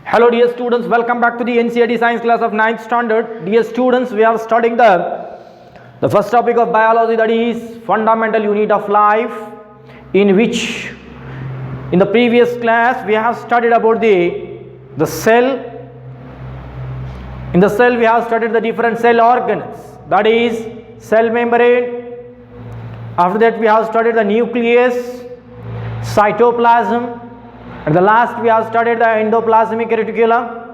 Hello dear students, welcome back to the NCERT science class of 9th standard. Dear students, we are studying the first topic of biology, that is fundamental unit of life, in which in the previous class we have studied about the cell. In the cell we have studied the different cell organs, that is cell membrane. After that we have studied the nucleus, cytoplasm, and the last we have studied the endoplasmic reticulum,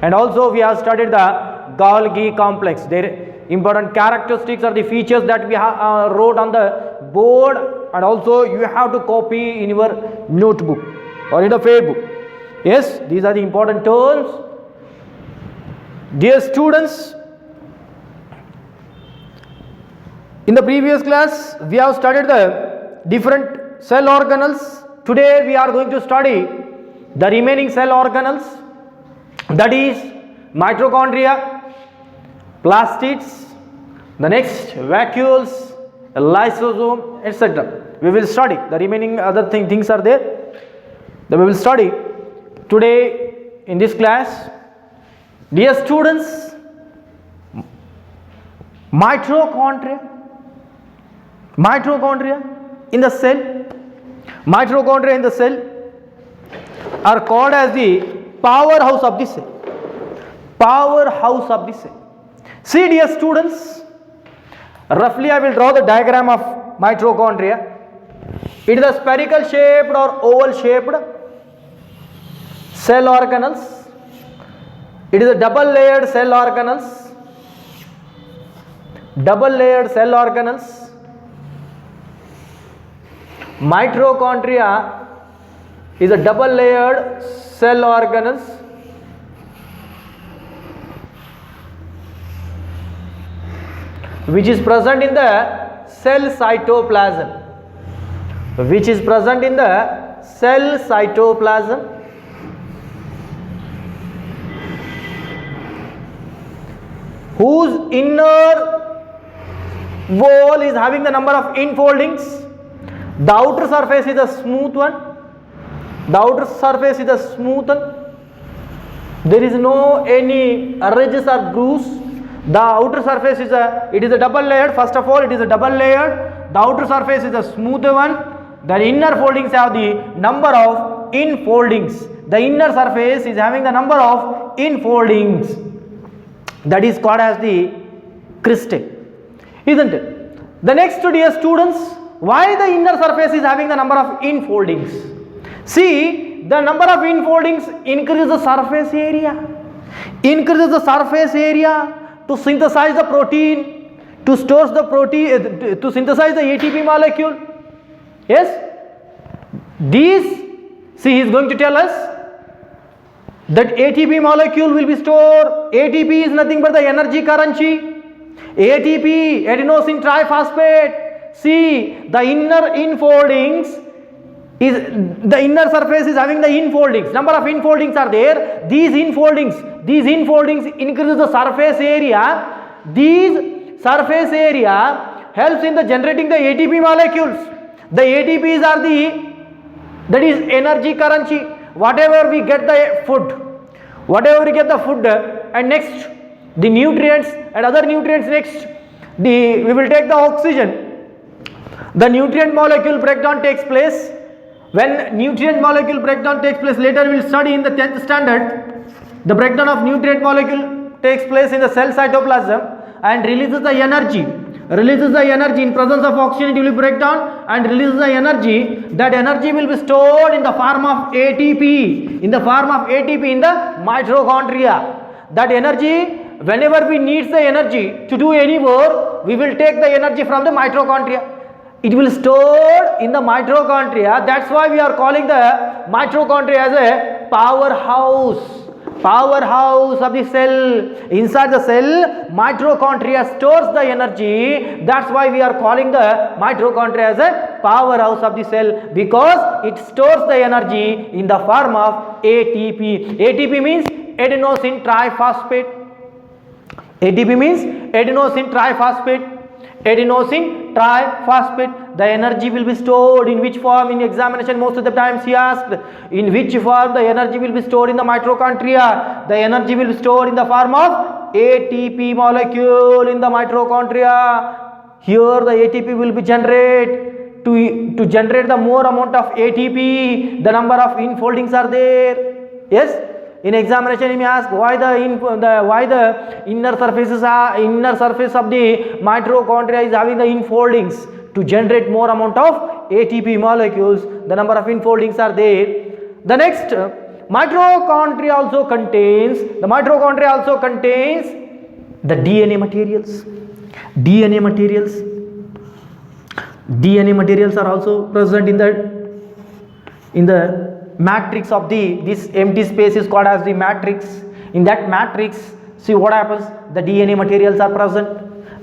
and also we have studied the Golgi complex. Their important characteristics are the features that we have wrote on the board, and also you have to copy in your notebook or in the fair book. Yes, these are the important terms. Dear students, in the previous class we have studied the different cell organelles. Today we are going to study the remaining cell organelles, that is mitochondria, plastids, the next vacuoles, lysosome, etc. We will study the remaining other things are there that we will study today in this class. Dear students, mitochondria in the cell, mitochondria in the cell are called as the powerhouse of the cell. Powerhouse of the cell. See dear students, roughly I will draw the diagram of mitochondria. It is a spherical shaped or oval shaped cell organelles. It is a double layered cell organelles. Double layered cell organelles. Mitochondria is a double layered cell organelles which is present in the cell cytoplasm. Which is present in the cell cytoplasm. Whose inner wall is having the number of infoldings. The outer surface is a smooth one. The outer surface is a smooth one. There is no any ridges or grooves. The outer surface is it is a double layered. First of all, it is a double layered. The outer surface is a smooth one. The inner foldings have the number of infoldings. The inner surface is having the number of infoldings. That is called as the crystal, isn't it? The next, dear students, why the inner surface is having the number of infoldings? See, the number of infoldings increases the surface area. Increases the surface area to synthesize the protein, to store the protein, to synthesize the ATP molecule. Yes? These, see, he is going to tell us that ATP molecule will be stored. ATP is nothing but the energy currency. ATP, adenosine triphosphate. See, the inner infoldings is, the inner surface is having the infoldings. Number of infoldings are there. These infoldings increase the surface area. These surface area helps in the generating the ATP molecules. The ATPs are that is energy currency. Whatever we get the food, and next the nutrients and other nutrients, next we will take the oxygen. The nutrient molecule breakdown takes place. When nutrient molecule breakdown takes place, later we will study in the 10th standard, the breakdown of nutrient molecule takes place in the cell cytoplasm and releases the energy. In presence of oxygen, it will break down and releases the energy. That energy will be stored in the form of ATP. In the mitochondria. That energy, whenever we need the energy to do any work, we will take the energy from the mitochondria. It will store in the mitochondria. That's why we are calling the mitochondria as a powerhouse of the cell. Inside the cell, mitochondria stores the energy. That's why we are calling the mitochondria as a powerhouse of the cell, because it stores the energy in the form of ATP. ATP means adenosine triphosphate. ATP means adenosine triphosphate. Adenosine triphosphate. The energy will be stored in which form? In examination most of the times he asked, in which form the energy will be stored in the mitochondria? The energy will be stored in the form of ATP molecule in the mitochondria. Here the ATP will be generated. To generate the more amount of ATP, the number of infoldings are there. Yes. In examination, he may ask why the inner surface of the mitochondria is having the infoldings. To generate more amount of ATP molecules, the number of infoldings are there. The next, mitochondria also contains the DNA materials. DNA materials are also present in the matrix of this empty space is called as the matrix. In that matrix, see what happens, the DNA materials are present.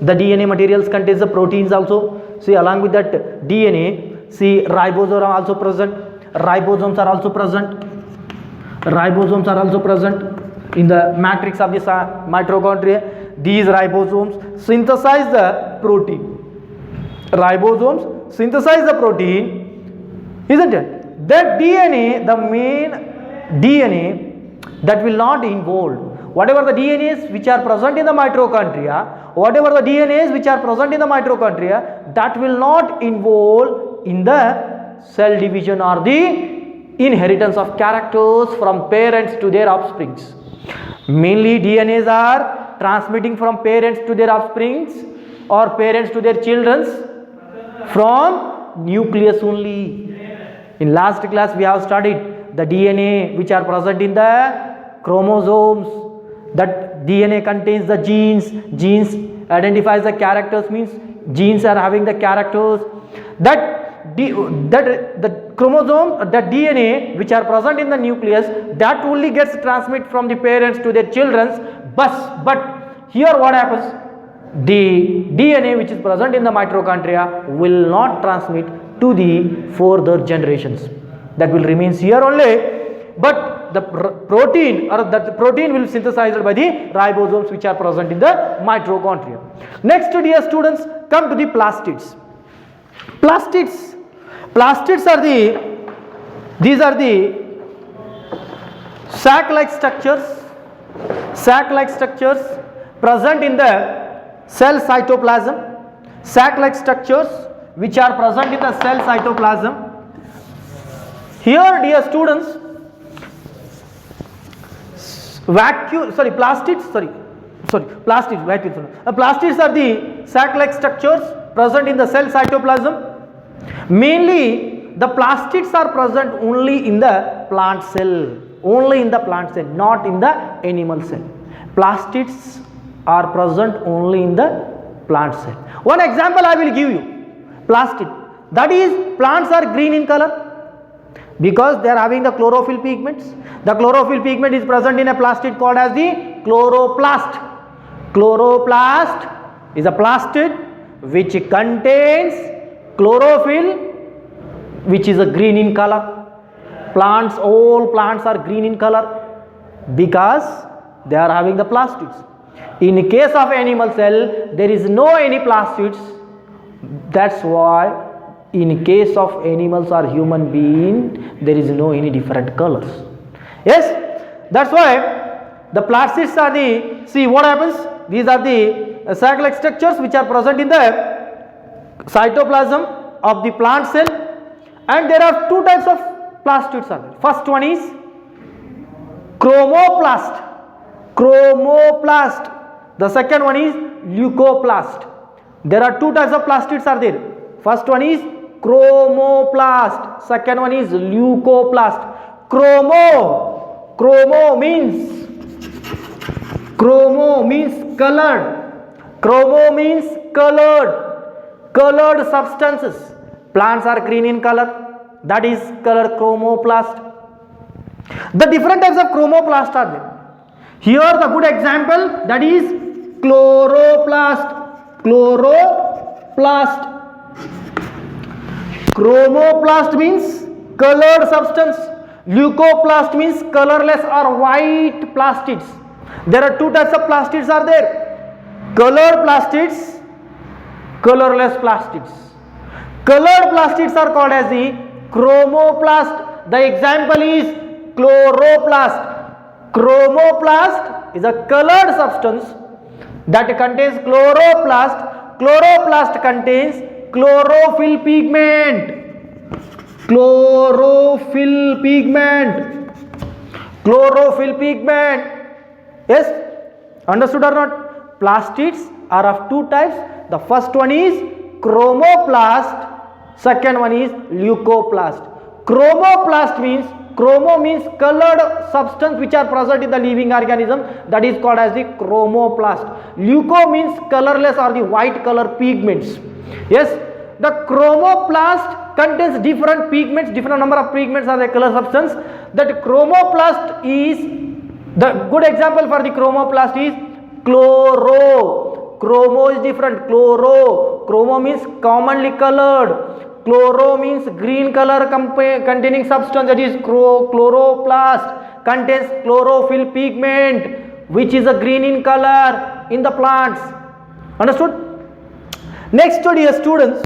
The DNA materials contains the proteins also. See, along with that DNA, see, ribosomes are also present. Ribosomes are also present in the matrix of this mitochondria. These ribosomes synthesize the protein. Ribosomes synthesize the protein, isn't it? That DNA, the main DNA, that will not involve. Whatever the DNAs which are present in the mitochondria, that will not involve in the cell division or the inheritance of characters from parents to their offsprings. Mainly DNAs are transmitting from parents to their offsprings or parents to their children from nucleus only. In last class we have studied the DNA which are present in the chromosomes. That DNA contains the genes. Genes identifies the characters, means genes are having the characters. The chromosome, the DNA which are present in the nucleus, that only gets transmitted from the parents to their children. But here what happens? The DNA which is present in the mitochondria will not transmit to the further generations. That will remain here only, but the protein will be synthesized by the ribosomes which are present in the mitochondria. Next, dear students, come to the plastids. Plastids are the sac-like structures present in the cell cytoplasm. Sac-like structures which are present in the cell cytoplasm. Here, dear students, plastids are the sac-like structures present in the cell cytoplasm. Mainly, the plastids are present only in the plant cell, not in the animal cell. Plastids are present only in the plant cell. One example I will give you. Plastid, that is, plants are green in color because they are having the chlorophyll pigments. The chlorophyll pigment is present in a plastid called as the chloroplast. Chloroplast is a plastid which contains chlorophyll which is a green in color. All plants are green in color because they are having the plastids. In case of animal cell, there is no any plastids. That's why in case of animals or human being, there is no any different colors. Yes, that's why the plastids are the, see what happens, these are the sac-like structures which are present in the cytoplasm of the plant cell, and there are two types of plastids are there. First one is chromoplast. The second one is leucoplast. There are two types of plastids are there. First one is chromoplast, second one is leucoplast. Chromo means colored substances. Plants are green in color, that is color chromoplast. The different types of chromoplast are there. Here the good example, that is chloroplast. Chromoplast means colored substance. Leucoplast means colorless or white plastids. There are two types of plastids are there. Colored plastids colorless plastids. Colored plastids are called as the chromoplast. The example is chloroplast. Chromoplast is a colored substance that contains chloroplast. Chloroplast contains chlorophyll pigment. Chlorophyll pigment. Chlorophyll pigment. Yes, understood or not? Plastids are of two types. The first one is chromoplast, second one is leucoplast. Chromoplast means, chromo means colored substance which are present in the living organism, that is called as the chromoplast. Leuco means colorless or the white color pigments. Yes, the chromoplast contains different pigments, different number of pigments are the color substance. That chromoplast is, the good example for the chromoplast is chloro. Chromo is different. Chromo means commonly colored. Chloro means green color containing substance, that is chloroplast contains chlorophyll pigment which is a green in color in the plants. Understood? Next, dear students,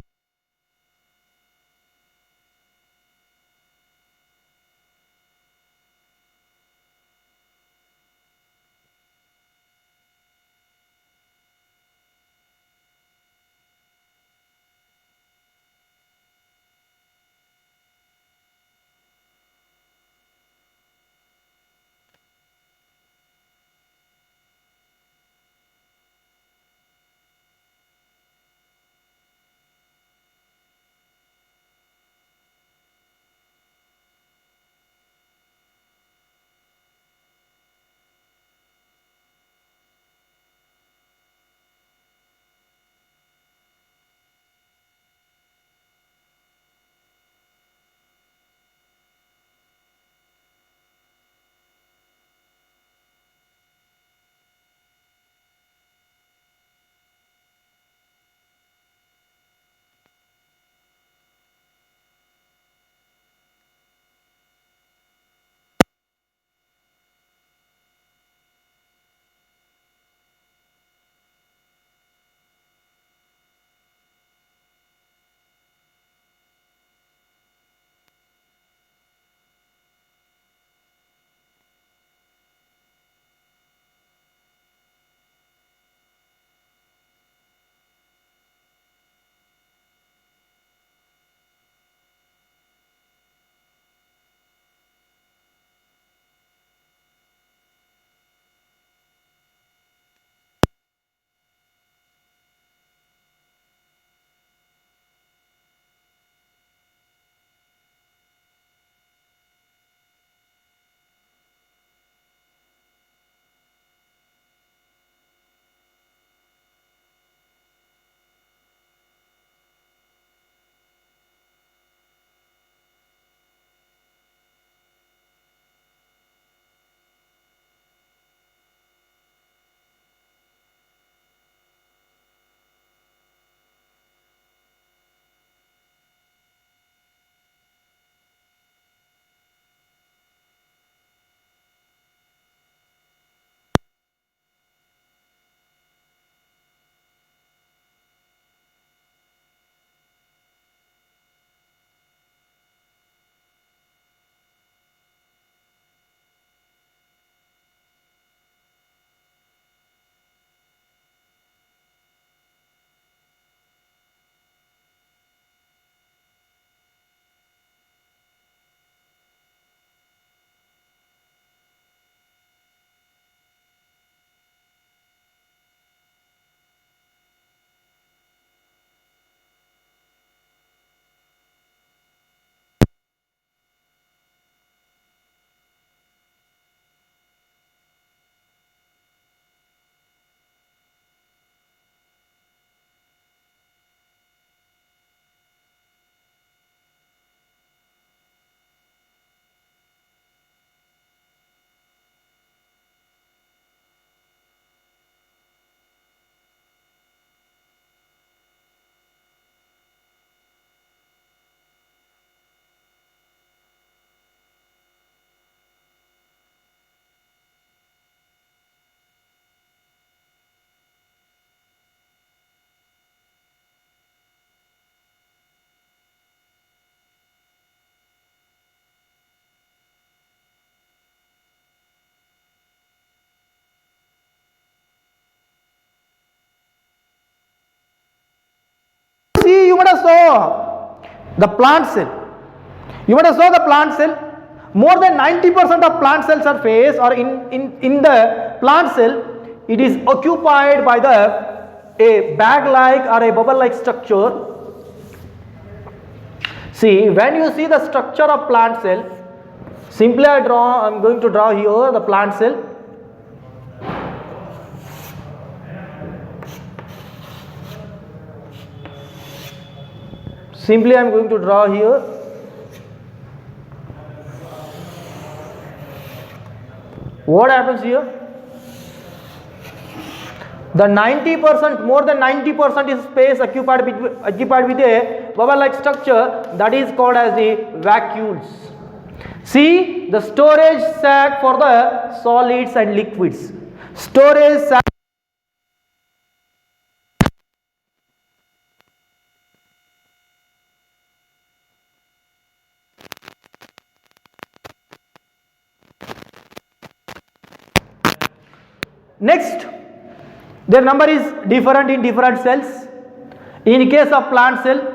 the plant cell. You want to saw the plant cell. More than 90% of plant cell surface or in the plant cell, it is occupied by a bag-like or a bubble-like structure. See, when you see the structure of plant cell, simply I'm going to draw here the plant cell. Simply I am going to draw here. What happens here? The 90%, more than 90% is space occupied with a bubble-like structure, that is called as the vacuoles. See, the storage sac for the solids and liquids. Storage sac. Next, their number is different in different cells. In case of plant cell,